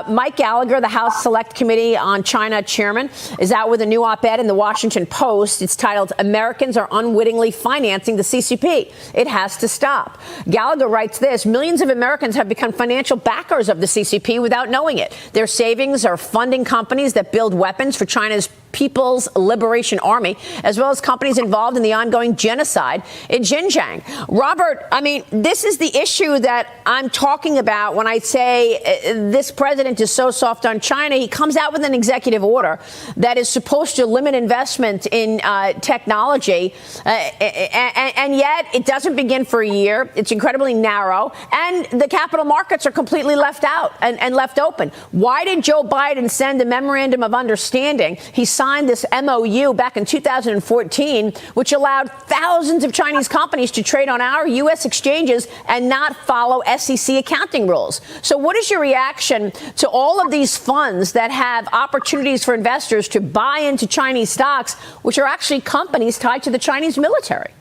Mike Gallagher, the House Select Committee on China chairman, is out with a new op-ed in the Washington Post. It's titled, "Americans are unwittingly financing the CCP. It has to stop." Gallagher writes this: millions of Americans have become financial backers of the CCP without knowing it. Their savings are funding companies that build weapons for China's People's Liberation Army, as well as companies involved in the ongoing genocide in Xinjiang. Robert, I mean, this is the issue that I'm talking about when I say this president is so soft on China. He comes out with an executive order that is supposed to limit investment in technology, and yet it doesn't begin for a year. It's incredibly narrow, and the capital markets are completely left out and left open. Why did Joe Biden send a memorandum of understanding? He signed this MOU back in 2014, which allowed thousands of Chinese companies to trade on our U.S. exchanges and not follow SEC accounting rules. So what is your reaction to all of these funds that have opportunities for investors to buy into Chinese stocks, which are actually companies tied to the Chinese military?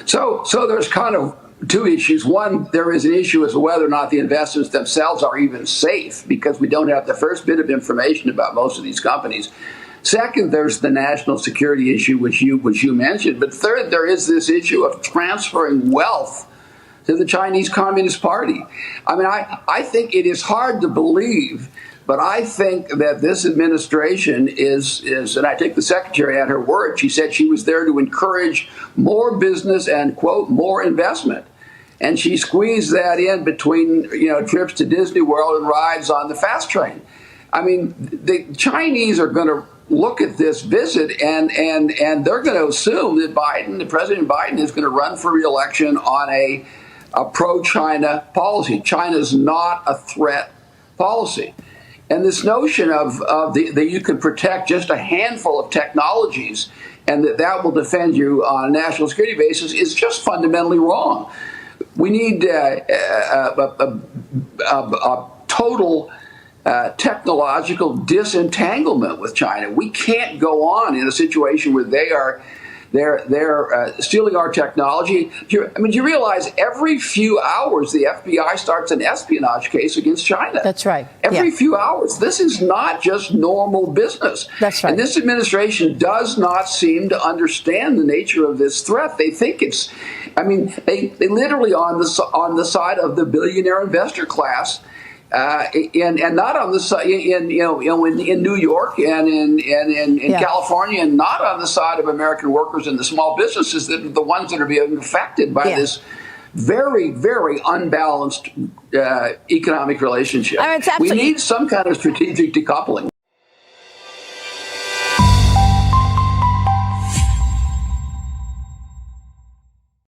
So there's kind of two issues. One, there is an issue as to whether or not the investments themselves are even safe, because we don't have the first bit of information about most of these companies. Second, there's the national security issue, which you mentioned. But third, there is this issue of transferring wealth to the Chinese Communist Party. I mean, I think it is hard to believe, but I think that this administration is, and I take the secretary at her word, she said she was there to encourage more business and, quote, more investment. And she squeezed that in between, trips to Disney World and rides on the fast train. I mean, the Chinese are going to look at this visit and they're going to assume that President Biden is going to run for re-election on a pro-China policy. China's not a threat policy. And this notion that you can protect just a handful of technologies and that will defend you on a national security basis is just fundamentally wrong. We need a total technological disentanglement with China. We can't go on in a situation where they're stealing our technology. Do you realize every few hours the FBI starts an espionage case against China? That's right. Every few hours. This is not just normal business. That's right. And this administration does not seem to understand the nature of this threat. They think it's, they literally on the side of the billionaire investor class. And not on the side in New York and in California, and not on the side of American workers and the small businesses that are the ones that are being affected by this very, very unbalanced economic relationship. It's we need some kind of strategic decoupling.